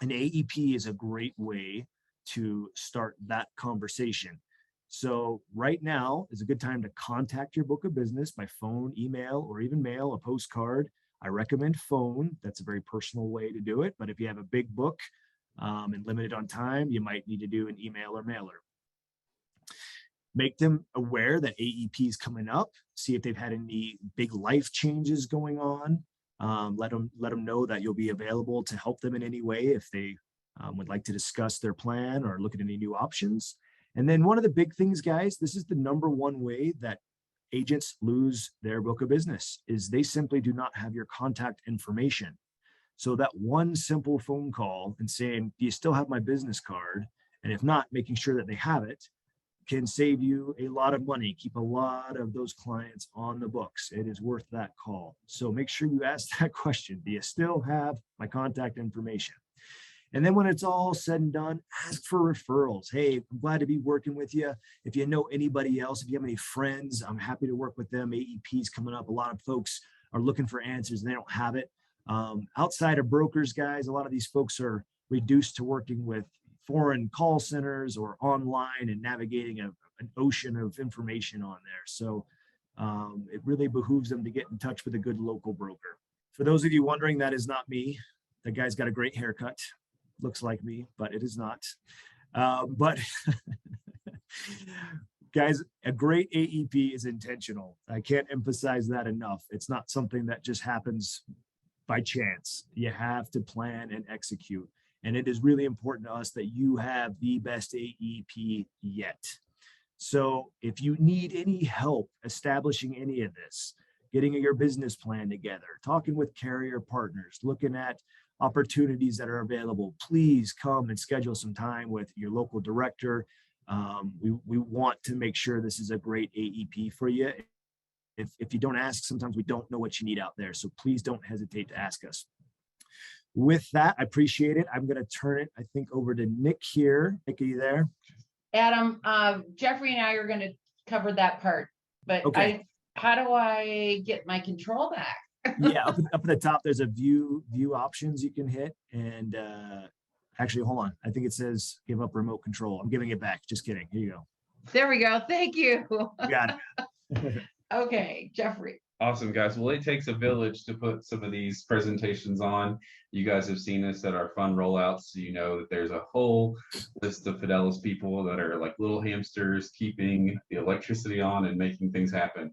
And AEP is a great way to start that conversation. So right now is a good time to contact your book of business by phone, email, or even mail a postcard. I recommend phone. That's a very personal way to do it. But if you have a big book and limited on time, you might need to do an email or mailer. Make them aware that AEP is coming up. See if they've had any big life changes going on. Let them know that you'll be available to help them in any way if they would like to discuss their plan or look at any new options. And then one of the big things, guys, this is the number one way that agents lose their book of business is they simply do not have your contact information. So that one simple phone call and saying, do you still have my business card? And if not, making sure that they have it can save you a lot of money, keep a lot of those clients on the books. It is worth that call. So make sure you ask that question. Do you still have my contact information? And then when it's all said and done, ask for referrals. Hey, I'm glad to be working with you. If you know anybody else, if you have any friends, I'm happy to work with them. AEP's coming up. A lot of folks are looking for answers and they don't have it. Outside of brokers, guys, a lot of these folks are reduced to working with foreign call centers or online and navigating an ocean of information on there. So it really behooves them to get in touch with a good local broker. For those of you wondering, that is not me. That guy's got a great haircut. Looks like me, but it is not. But guys, a great AEP is intentional. I can't emphasize that enough. It's not something that just happens by chance. You have to plan and execute. And it is really important to us that you have the best AEP yet. So if you need any help establishing any of this, getting your business plan together, talking with carrier partners, looking at opportunities that are available, please come and schedule some time with your local director. We want to make sure this is a great AEP for you. If you don't ask, sometimes we don't know what you need out there. So please don't hesitate to ask us. With that, I appreciate it. I'm going to turn it, I think, over to Nick here. Nick, are you there? Adam, Jeffrey and I are going to cover that part, but okay. How do I get my control back? Yeah, up at the top, there's a view options you can hit. And actually, hold on. I think it says give up remote control. I'm giving it back. Just kidding. Here you go. There we go. Thank you. You got it. Okay, Jeffrey. Awesome, guys. Well, it takes a village to put some of these presentations on. You guys have seen us at our fun rollouts, so you know that there's a whole list of Fidelis people that are like little hamsters keeping the electricity on and making things happen.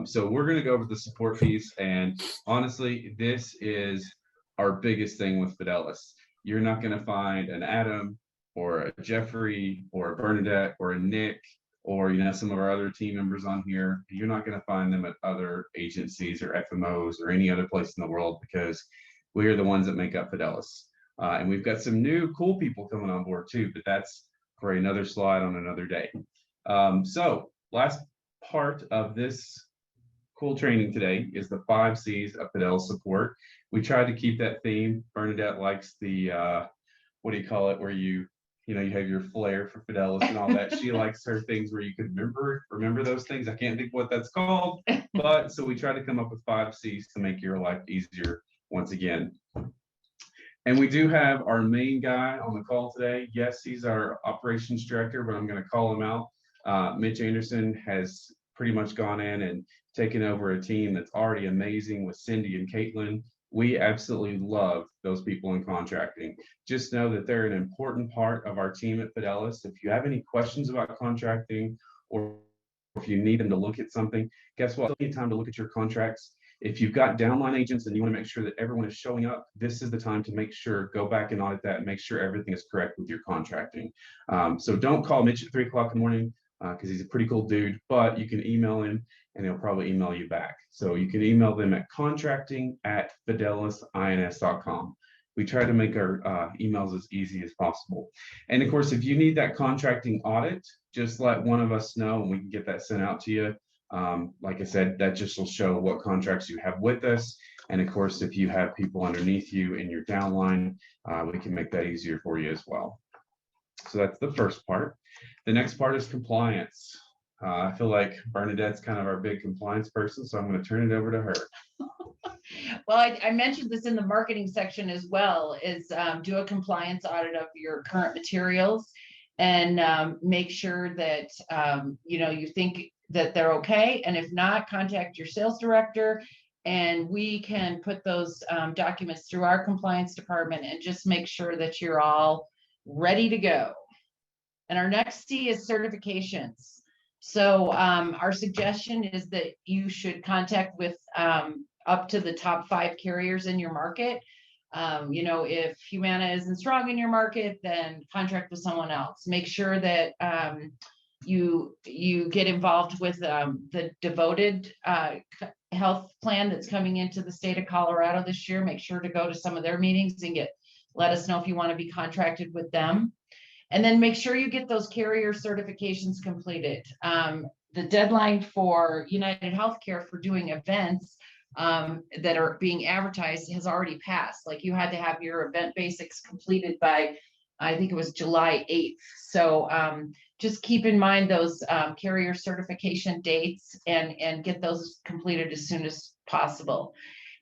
So we're going to go over the support piece, and honestly, this is our biggest thing with Fidelis. You're not going to find an Adam or a Jeffrey or a Bernadette or a Nick or some of our other team members on here. You're not going to find them at other agencies or FMOs or any other place in the world, because we are the ones that make up Fidelis. And we've got some new cool people coming on board too, but that's for another slide on another day. So last part of this cool training today is the 5 C's of Fidelis support. We tried to keep that theme. Bernadette likes the, what do you call it, where you have your flair for Fidelis and all that. She likes her things where you could remember those things. I can't think what that's called, but so we try to come up with 5 C's to make your life easier once again. And we do have our main guy on the call today. Yes, he's our operations director, but I'm going to call him out. Mitch Anderson has pretty much gone in and taken over a team that's already amazing with Cindy and Caitlin. We absolutely love those people in contracting. Just know that they're an important part of our team at Fidelis. If you have any questions about contracting or if you need them to look at something, guess what? You need time to look at your contracts. If you've got downline agents and you want to make sure that everyone is showing up, this is the time to make sure, go back and audit that and make sure everything is correct with your contracting. So don't call Mitch at 3 o'clock in the morning because he's a pretty cool dude, but you can email him and he'll probably email you back. So you can email them at contracting@fidelisins.com. We try to make our emails as easy as possible. And of course, if you need that contracting audit, just let one of us know and we can get that sent out to you. Like I said, that just will show what contracts you have with us. And of course, if you have people underneath you in your downline, we can make that easier for you as well. So that's the first part. The next part is compliance. I feel like Bernadette's kind of our big compliance person, so I'm going to turn it over to her. Well, I mentioned this in the marketing section as well, is do a compliance audit of your current materials and make sure that, you think that they're okay. And if not, contact your sales director and we can put those documents through our compliance department and just make sure that you're all ready to go. And our next C is certifications. So our suggestion is that you should contact with up to the top 5 carriers in your market. If Humana isn't strong in your market, then contract with someone else. Make sure that you get involved with the devoted health plan that's coming into the state of Colorado this year. Make sure to go to some of their meetings and let us know if you want to be contracted with them. And then make sure you get those carrier certifications completed. The deadline for United Healthcare for doing events that are being advertised has already passed. Like you had to have your event basics completed by, I think it was July 8th. So just keep in mind those carrier certification dates and get those completed as soon as possible.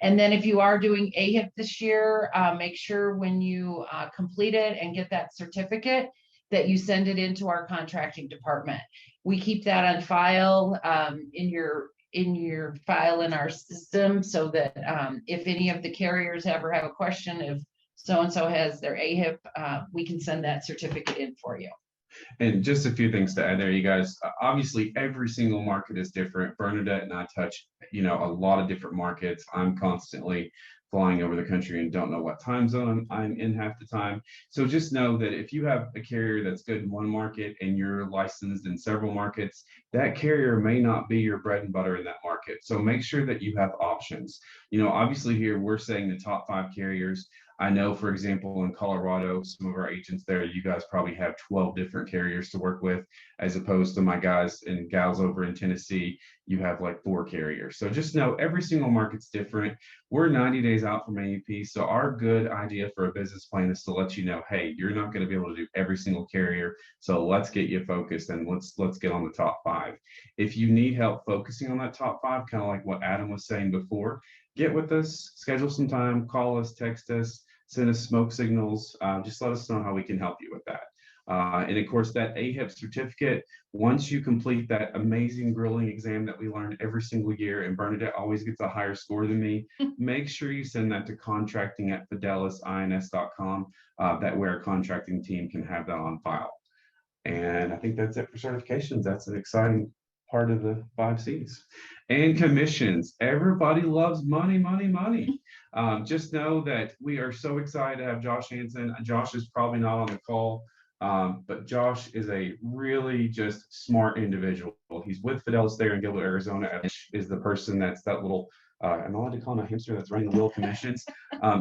And then if you are doing AHIP this year, make sure when you complete it and get that certificate that you send it into our contracting department. We keep that on file in your file in our system so that if any of the carriers ever have a question, if so-and-so has their AHIP, we can send that certificate in for you. And just a few things to add there, you guys. Obviously, every single market is different. Bernadette and I touch, a lot of different markets. I'm constantly flying over the country and don't know what time zone I'm in half the time. So just know that if you have a carrier that's good in one market and you're licensed in several markets, that carrier may not be your bread and butter in that market. So make sure that you have options. Obviously here we're saying the top 5 carriers. I know, for example, in Colorado, some of our agents there, you guys probably have 12 different carriers to work with, as opposed to my guys and gals over in Tennessee, you have like 4 carriers. So just know every single market's different. We're 90 days out from AEP. So our good idea for a business plan is to let you know, hey, you're not going to be able to do every single carrier. So let's get you focused and let's get on the top 5. If you need help focusing on that top 5, kind of like what Adam was saying before, get with us, schedule some time, call us, text us, send us smoke signals. Just let us know how we can help you with that. And of course, that AHIP certificate, once you complete that amazing grilling exam that we learn every single year, and Bernadette always gets a higher score than me, make sure you send that to contracting@fidelisins.com. That way our contracting team can have that on file. And I think that's it for certifications. That's an exciting part of the 5 C's. And commissions. Everybody loves money, money, money. Just know that we are so excited to have Josh Hansen. Josh is probably not on the call, but Josh is a really just smart individual. He's with Fidelis there in Gilbert, Arizona. Is the person that's that little, I'm allowed to call him a hamster that's running the wheel commissions.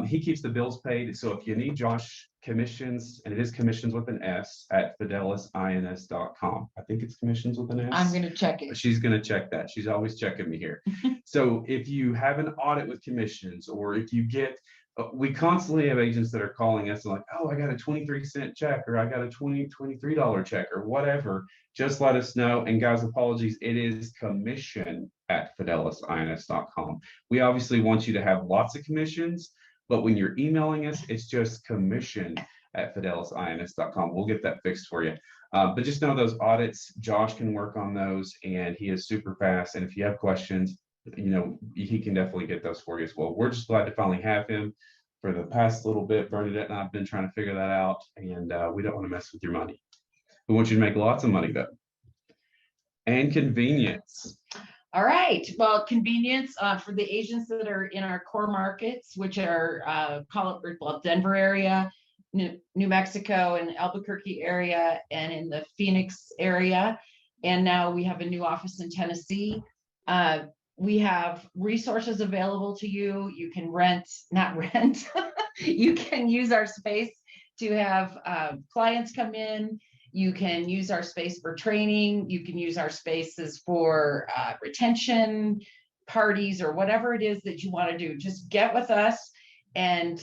He keeps the bills paid. So if you need Josh commissions, and it is commissions with an S, at fidelisins.com. I think it's commissions with an S. I'm going to check it. She's going to check that. She's always checking me here. So if you have an audit with commissions, or if you get, we constantly have agents that are calling us and like, oh, I got a 23-cent check, or I got a $23 check, or whatever. Just let us know. And guys, apologies, it is commission@fidelisins.com. We obviously want you to have lots of commissions, but when you're emailing us, it's just commission@fidelisins.com. We'll get that fixed for you. But just know those audits, Josh can work on those, and he is super fast. And if you have questions, he can definitely get those for you as well. We're just glad to finally have him. For the past little bit, Bernadette and I have been trying to figure that out, and we don't want to mess with your money. We want you to make lots of money, though. And convenience. All right. Well, convenience for the agents that are in our core markets, which are Denver area, New Mexico and Albuquerque area, and in the Phoenix area. And now we have a new office in Tennessee. We have resources available to you. You can not rent, you can use our space to have clients come in. You can use our space for training. You can use our spaces for retention, parties, or whatever it is that you want to do. Just get with us and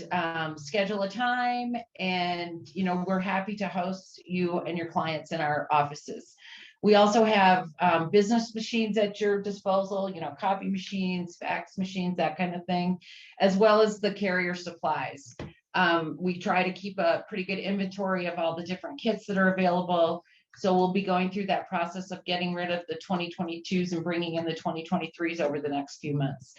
schedule a time. And, we're happy to host you and your clients in our offices. We also have business machines at your disposal, copy machines, fax machines, that kind of thing, as well as the carrier supplies. We try to keep a pretty good inventory of all the different kits that are available. So we'll be going through that process of getting rid of the 2022s and bringing in the 2023s over the next few months.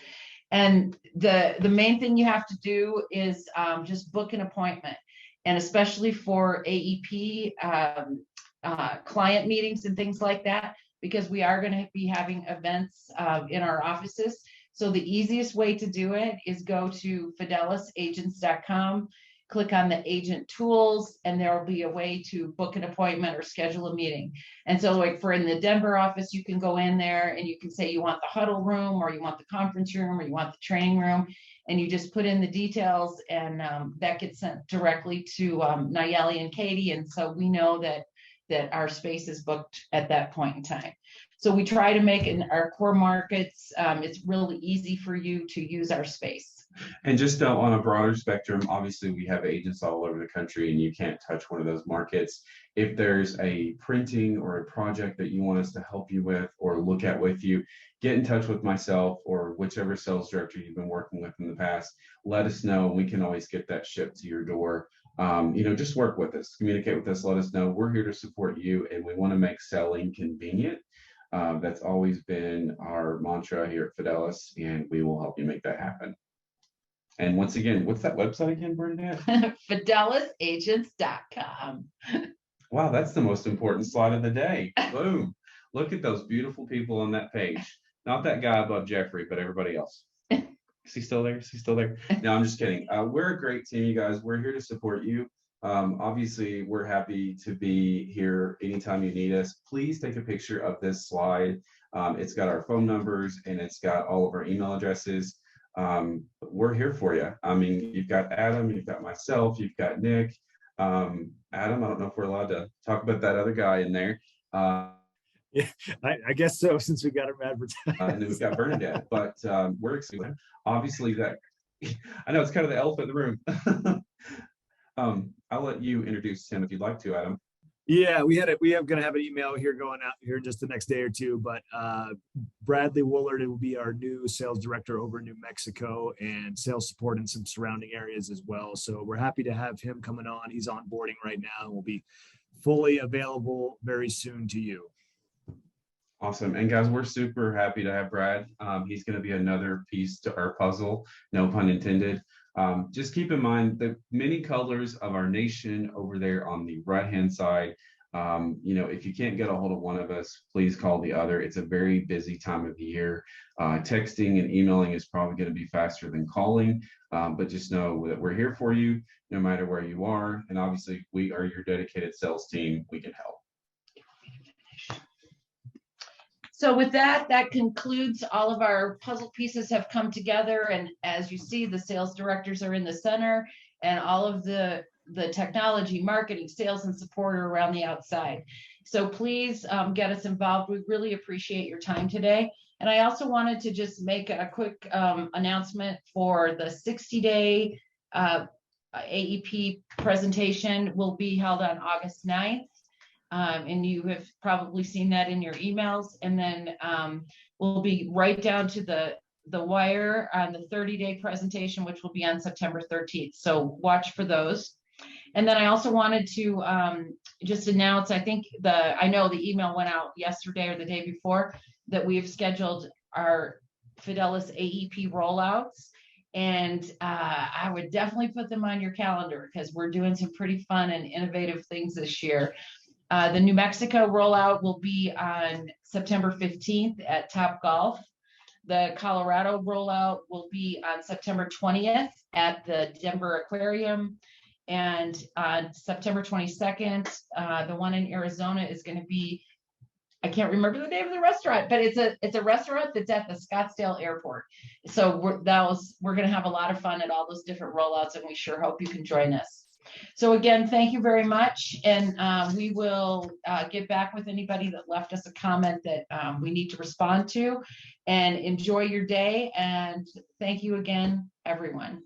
And the main thing you have to do is just book an appointment. And especially for AEP client meetings and things like that, because we are going to be having events in our offices. So the easiest way to do it is go to fidelisagents.com, click on the agent tools, and there will be a way to book an appointment or schedule a meeting. And so like for in the Denver office, you can go in there and you can say you want the huddle room, or you want the conference room, or you want the training room, and you just put in the details, and that gets sent directly to Nayeli and Katie. And so we know that our space is booked at that point in time. So we try to make in our core markets, it's really easy for you to use our space. And just on a broader spectrum, obviously we have agents all over the country and you can't touch one of those markets. If there's a printing or a project that you want us to help you with or look at with you, get in touch with myself or whichever sales director you've been working with in the past. Let us know. We can always get that shipped to your door. Just work with us, communicate with us, let us know. We're here to support you, and we want to make selling convenient. That's always been our mantra here at Fidelis, and we will help you make that happen. And once again, what's that website again, Bernadette? fidelisagents.com. Wow, that's the most important slide of the day. Boom. Look at those beautiful people on that page. Not that guy above Jeffrey, but everybody else. Is he still there? Is he still there? No, I'm just kidding. We're a great team, you guys. We're here to support you. Obviously, we're happy to be here anytime you need us. Please take a picture of this slide. It's got our phone numbers and it's got all of our email addresses. We're here for you. I mean, you've got Adam, you've got myself, you've got Nick. Adam, I don't know if we're allowed to talk about that other guy in there. Yeah, I guess so, since we got him advertised. And then we've got Bernadette, but we're excited. Obviously, that I know it's kind of the elephant in the room. I'll let you introduce him if you'd like to, Adam. Yeah, we have going to have an email here going out here just the next day or two, but Bradley Woolard will be our new sales director over in New Mexico and sales support in some surrounding areas as well. So we're happy to have him coming on. He's onboarding right now and will be fully available very soon to you. Awesome. And guys, we're super happy to have Brad. He's going to be another piece to our puzzle, no pun intended. Just keep in mind the many colors of our nation over there on the right-hand side. If you can't get a hold of one of us, please call the other. It's a very busy time of the year. Texting and emailing is probably going to be faster than calling, but just know that we're here for you no matter where you are. And obviously, we are your dedicated sales team. We can help. So with that concludes all of our puzzle pieces have come together. And as you see, the sales directors are in the center and all of the technology, marketing, sales, and support are around the outside. So please get us involved. We really appreciate your time today. And I also wanted to just make a quick announcement for the 60-day AEP presentation will be held on August 9th. And you have probably seen that in your emails. And then we'll be right down to the wire on the 30-day presentation, which will be on September 13th. So watch for those. And then I also wanted to just announce, I know the email went out yesterday or the day before, that we have scheduled our Fidelis AEP rollouts. And I would definitely put them on your calendar because we're doing some pretty fun and innovative things this year. The New Mexico rollout will be on September 15th at Top Golf. The Colorado rollout will be on September 20th at the Denver Aquarium. And on September 22nd, the one in Arizona is going to be, I can't remember the name of the restaurant, but it's a restaurant that's at the Scottsdale Airport. So we're going to have a lot of fun at all those different rollouts, and we sure hope you can join us. So again, thank you very much, and we will get back with anybody that left us a comment that we need to respond to. And enjoy your day, and thank you again, everyone.